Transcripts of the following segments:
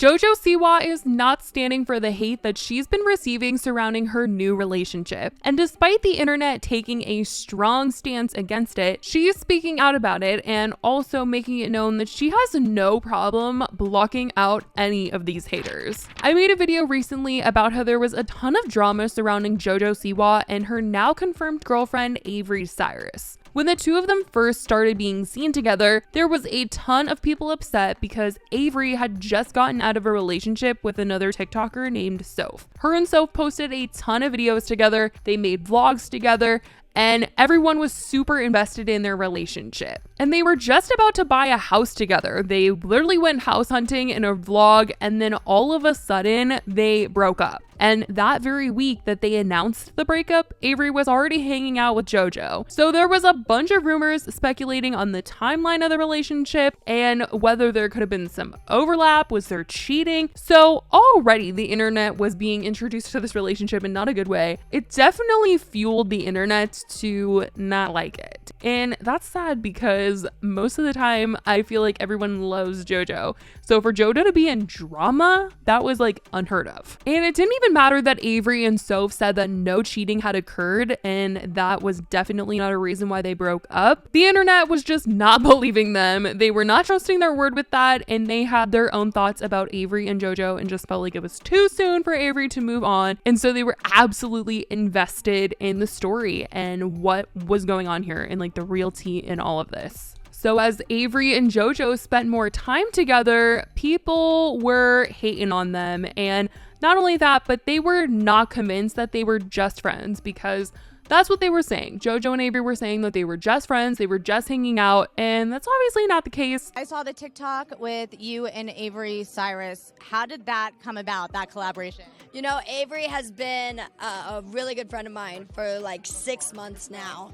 Jojo Siwa is not standing for the hate that she's been receiving surrounding her new relationship. And despite the internet taking a strong stance against it, she is speaking out about it and also making it known that she has no problem blocking out any of these haters. I made a video recently about how there was a ton of drama surrounding Jojo Siwa and her now confirmed girlfriend Avery Cyrus. When the two of them first started being seen together, there was a ton of people upset because Avery had just gotten out of a relationship with another TikToker named Soph. Her and Soph posted a ton of videos together, they made vlogs together, and everyone was super invested in their relationship. And they were just about to buy a house together. They literally went house hunting in a vlog, and then all of a sudden they broke up. And that very week that they announced the breakup, Avery was already hanging out with Jojo. So there was a bunch of rumors speculating on the timeline of the relationship and whether there could have been some overlap, was there cheating? So already the internet was being introduced to this relationship in not a good way. It definitely fueled the internet to not like it. And that's sad because most of the time I feel like everyone loves Jojo. So for Jojo to be in drama, that was like unheard of. And it didn't even matter that Avery and Soph said that no cheating had occurred, and that was definitely not a reason why they broke up. The internet was just not believing them. They were not trusting their word with that, and they had their own thoughts about Avery and Jojo and just felt like it was too soon for Avery to move on. And so they were absolutely invested in the story and what was going on here and like the real tea in all of this. So as Avery and Jojo spent more time together, people were hating on them. And not only that, but they were not convinced that they were just friends, because that's what they were saying. Jojo and Avery were saying that they were just friends, they were just hanging out, and that's obviously not the case. I saw the TikTok with you and Avery Cyrus. How did that come about, that collaboration? You know, Avery has been a really good friend of mine for like 6 months now.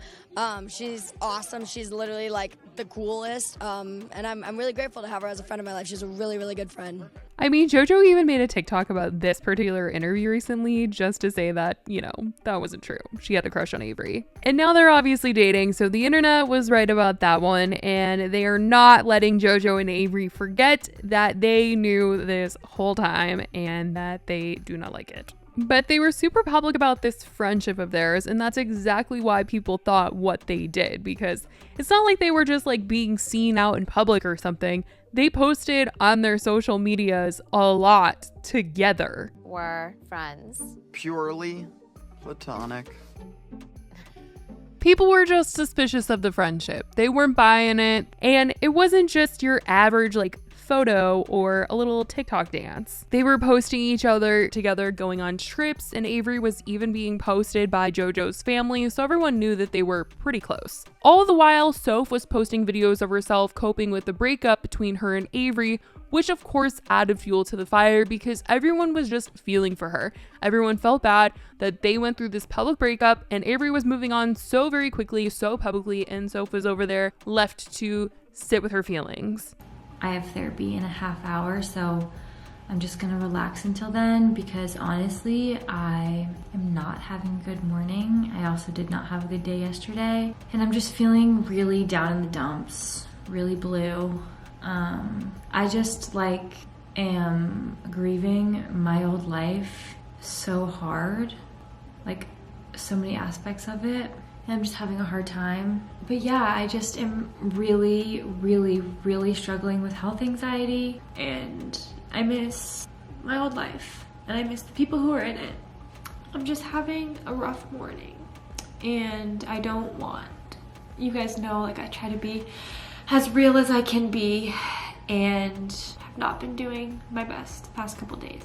She's awesome. She's literally like the coolest. And I'm really grateful to have her as a friend of my life. She's a really, really good friend. I mean, Jojo even made a TikTok about this particular interview recently just to say that, you know, that wasn't true. She had a crush on Avery. And now they're obviously dating, so the internet was right about that one, and they are not letting Jojo and Avery forget that they knew this whole time and that they do not like it. But they were super public about this friendship of theirs, and that's exactly why people thought what they did, because it's not like they were just like being seen out in public or something. They posted on their social medias a lot together. We're friends. Purely platonic. People were just suspicious of the friendship. They weren't buying it, and it wasn't just your average like photo or a little TikTok dance. They were posting each other together going on trips, and Avery was even being posted by Jojo's family, so everyone knew that they were pretty close. All the while, Soph was posting videos of herself coping with the breakup between her and Avery, which of course added fuel to the fire because everyone was just feeling for her. Everyone felt bad that they went through this public breakup, and Avery was moving on so very quickly, so publicly, and Soph was over there left to sit with her feelings. I have therapy in a half hour, so I'm just gonna relax until then because honestly, I am not having a good morning. I also did not have a good day yesterday, and I'm just feeling really down in the dumps, really blue. I just like am grieving my old life so hard, like so many aspects of it. And I'm just having a hard time. But yeah, I just am really, really, really struggling with health anxiety, and I miss my old life and I miss the people who are in it. I'm just having a rough morning, and I don't want, you guys know, like I try to be as real as I can be, and have not been doing my best the past couple days.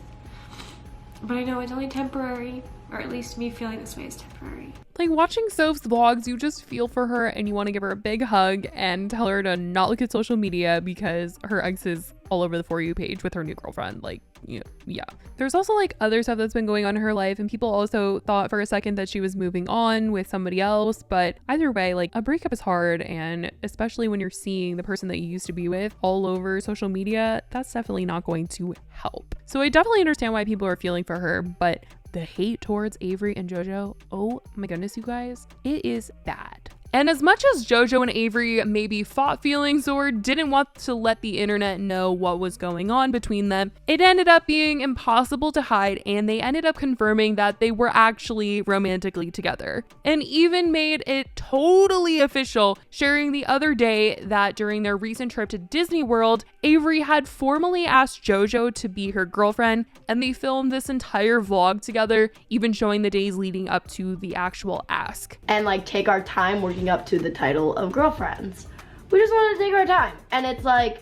But I know it's only temporary, or at least me feeling this way is temporary. Like watching Soph's vlogs, you just feel for her and you want to give her a big hug and tell her to not look at social media because her ex is all over the For You page with her new girlfriend. Like, you know, yeah. There's also like other stuff that's been going on in her life, and people also thought for a second that she was moving on with somebody else. But either way, like a breakup is hard, and especially when you're seeing the person that you used to be with all over social media, that's definitely not going to help. So I definitely understand why people are feeling for her, but the hate towards Avery and Jojo, oh my goodness, you guys, it is bad. And as much as Jojo and Avery maybe fought feelings or didn't want to let the internet know what was going on between them, it ended up being impossible to hide, and they ended up confirming that they were actually romantically together. And even made it totally official, sharing the other day that during their recent trip to Disney World, Avery had formally asked Jojo to be her girlfriend, and they filmed this entire vlog together, even showing the days leading up to the actual ask. And like take our time working up to the title of girlfriends. We just wanted to take our time. And it's like,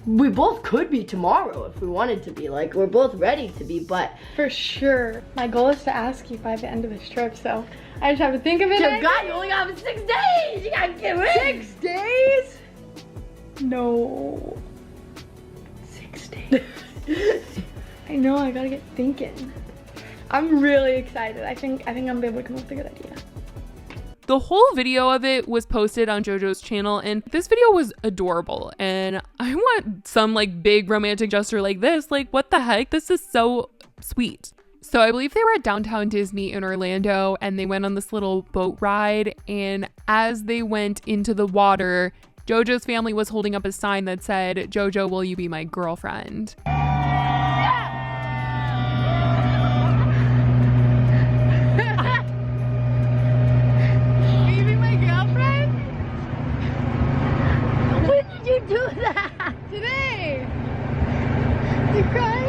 we both could be tomorrow if we wanted to be. Like, we're both ready to be, but for sure. My goal is to ask you by the end of this trip, so I just have to think of it. Dear God, you only got 6 days. You gotta get ready. 6 days? No. 6 days. I know, I gotta get thinking. I'm really excited. I think I'm gonna be able to come up with a good idea. The whole video of it was posted on Jojo's channel, and this video was adorable, and I want some like big romantic gesture like this. Like, what the heck? This is so sweet. So I believe they were at downtown Disney in Orlando, and they went on this little boat ride, and as they went into the water, Jojo's family was holding up a sign that said, "Jojo, will you be my girlfriend?" Do that Today! You crying?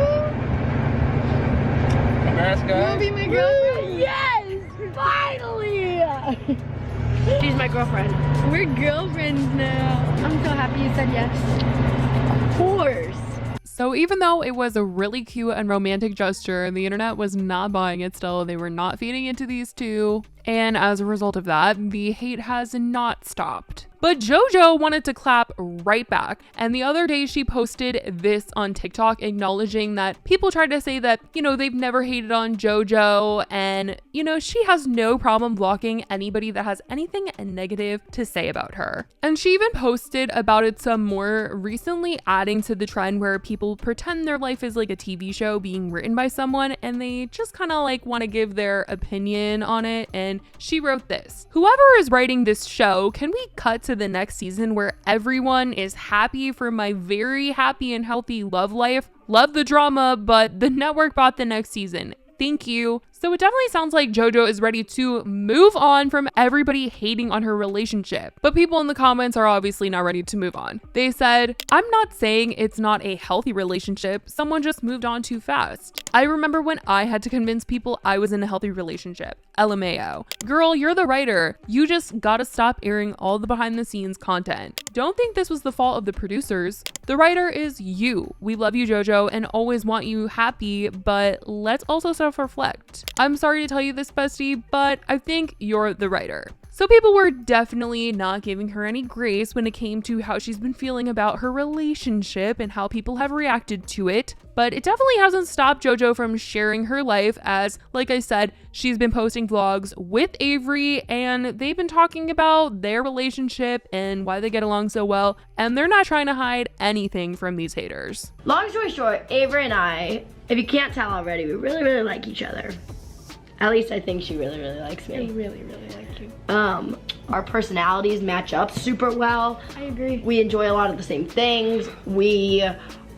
You wanna be my girlfriend? Yes! Finally! She's my girlfriend. We're girlfriends now. I'm so happy you said yes. Of course. So even though it was a really cute and romantic gesture, the internet was not buying it still. They were not feeding into these two. And as a result of that, the hate has not stopped. But Jojo wanted to clap right back. And the other day she posted this on TikTok acknowledging that people tried to say that, they've never hated on Jojo. And, she has no problem blocking anybody that has anything negative to say about her. And she even posted about it some more, recently adding to the trend where people pretend their life is like a TV show being written by someone and they just kind of like want to give their opinion on it. And she wrote this: "Whoever is writing this show, can we cut to the next season where everyone is happy for my very happy and healthy love life? Love the drama, but the network bought the next season. Thank you." So it definitely sounds like Jojo is ready to move on from everybody hating on her relationship. But people in the comments are obviously not ready to move on. They said, "I'm not saying it's not a healthy relationship. Someone just moved on too fast. I remember when I had to convince people I was in a healthy relationship. LMAO. Girl, you're the writer. You just gotta stop airing all the behind the scenes content. Don't think this was the fault of the producers. The writer is you. We love you, Jojo, and always want you happy, but let's also self-reflect. I'm sorry to tell you this, bestie, but I think you're the writer." So people were definitely not giving her any grace when it came to how she's been feeling about her relationship and how people have reacted to it. But it definitely hasn't stopped Jojo from sharing her life, as, like I said, she's been posting vlogs with Avery and they've been talking about their relationship and why they get along so well, and they're not trying to hide anything from these haters. Long story short, Avery and I, if you can't tell already, we really, really like each other. At least I think she really, really likes me. I really, really like you. Our personalities match up super well. I agree. We enjoy a lot of the same things. We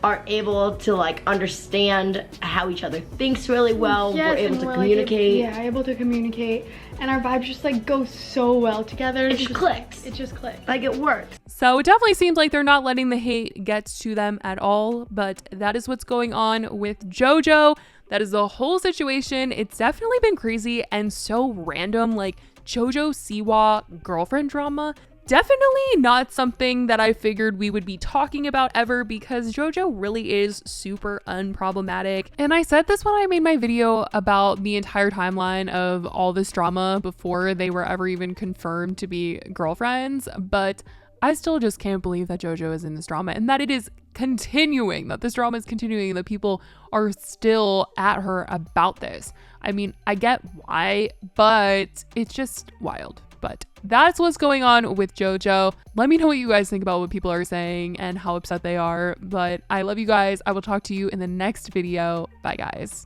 are able to like understand how each other thinks really well. Yes, we're able and to we're communicate. Like, able to communicate. And our vibes just like go so well together. It just clicks. It just clicks. Like it works. So it definitely seems like they're not letting the hate get to them at all, but that is what's going on with Jojo. That is the whole situation. It's definitely been crazy and so random, like Jojo Siwa girlfriend drama. Definitely not something that I figured we would be talking about ever, because Jojo really is super unproblematic. And I said this when I made my video about the entire timeline of all this drama before they were ever even confirmed to be girlfriends, but I still just can't believe that Jojo is in this drama and that it is continuing, that this drama is continuing, that people are still at her about this. I mean, I get why, but it's just wild. But that's what's going on with Jojo. Let me know what you guys think about what people are saying and how upset they are. But I love you guys. I will talk to you in the next video. Bye, guys.